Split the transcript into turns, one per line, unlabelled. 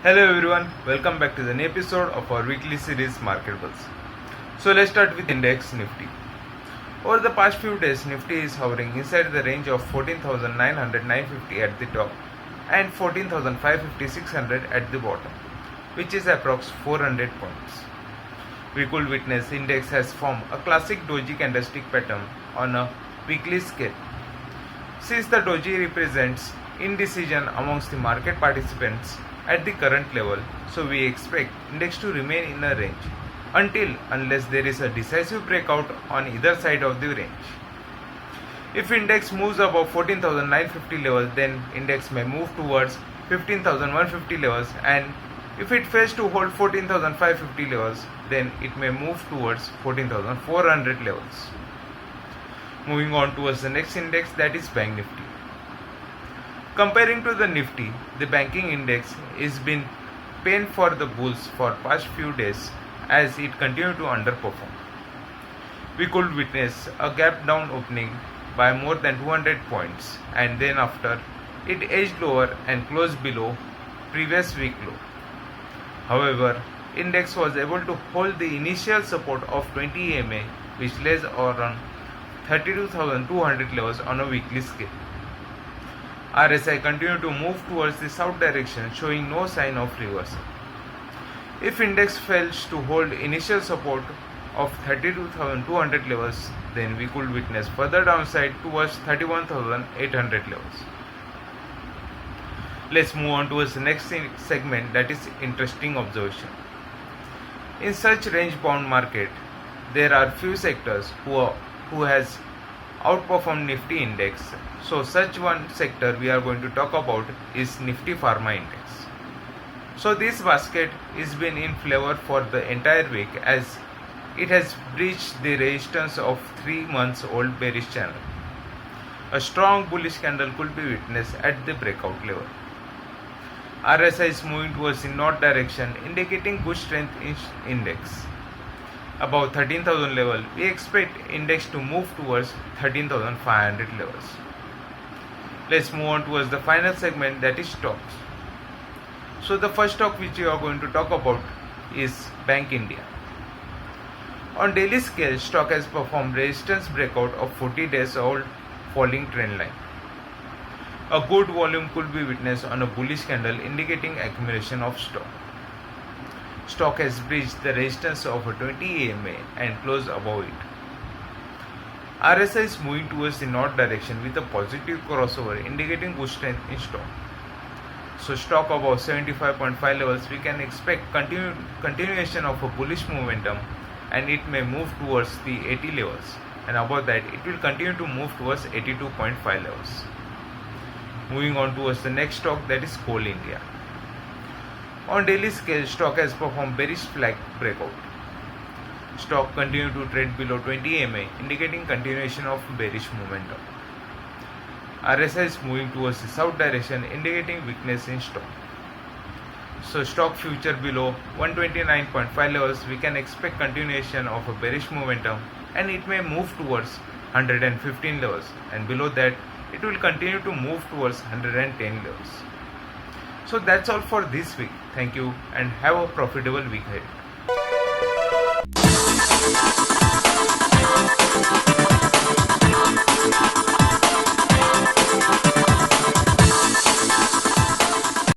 Hello everyone, welcome back to the new episode of our weekly series Market Buzz. So let's start with Index Nifty. Over the past few days, Nifty is hovering inside the range of 14,900-950 at the top and 14,550-600 at the bottom, which is approx 400 points. We could witness index has formed a classic doji candlestick pattern on a weekly scale. Since the doji represents indecision amongst the market participants at the current level, so we expect index to remain in a range unless there is a decisive breakout on either side of the range. If index moves above 14,950 levels, then index may move towards 15,150 levels, and if it fails to hold 14,550 levels, then it may move towards 14,400 levels. Moving on towards the next index, that is Bank Nifty. Comparing to the Nifty, the banking index is been pain for the bulls for past few days as it continued to underperform. We could witness a gap down opening by more than 200 points, and then after it edged lower and closed below previous week low. However, index was able to hold the initial support of 20 EMA, which lays around 32,200 levels on a weekly scale. RSI continued to move towards the south direction, showing no sign of reversal. If index fails to hold initial support of 32,200 levels, then we could witness further downside towards 31,800 levels. Let's move on towards the next segment, that is interesting observation. In such range-bound market, there are few sectors who has outperformed Nifty index. So such one sector we are going to talk about is Nifty Pharma Index. So this basket is been in flavor for the entire week as it has breached the resistance of 3 months old bearish channel. A strong bullish candle could be witnessed at the breakout level. RSI is moving towards the north direction, indicating good strength in index. Above 13,000 level, we expect index to move towards 13,500 levels. Let's move on towards the final segment, that is stocks. So the first stock which we are going to talk about is Bank India. On daily scale, stock has performed resistance breakout of 40 days old falling trend line. A good volume could be witnessed on a bullish candle indicating accumulation of stock. Stock has breached the resistance of a 20 EMA and closed above it. RSI is moving towards the north direction with a positive crossover indicating good strength in stock. So stock above 75.5 levels, we can expect continuation of a bullish momentum, and it may move towards the 80 levels, and above that it will continue to move towards 82.5 levels. Moving on towards the next stock, that is Coal India. On daily scale, stock has performed bearish flag breakout. Stock continued to trade below 20 EMA, indicating continuation of bearish momentum. RSI is moving towards the south direction, indicating weakness in stock. So stock future below 129.5 levels, we can expect continuation of a bearish momentum, and it may move towards 115 levels, and below that it will continue to move towards 110 levels. So that's all for this week. Thank you and have a profitable week ahead.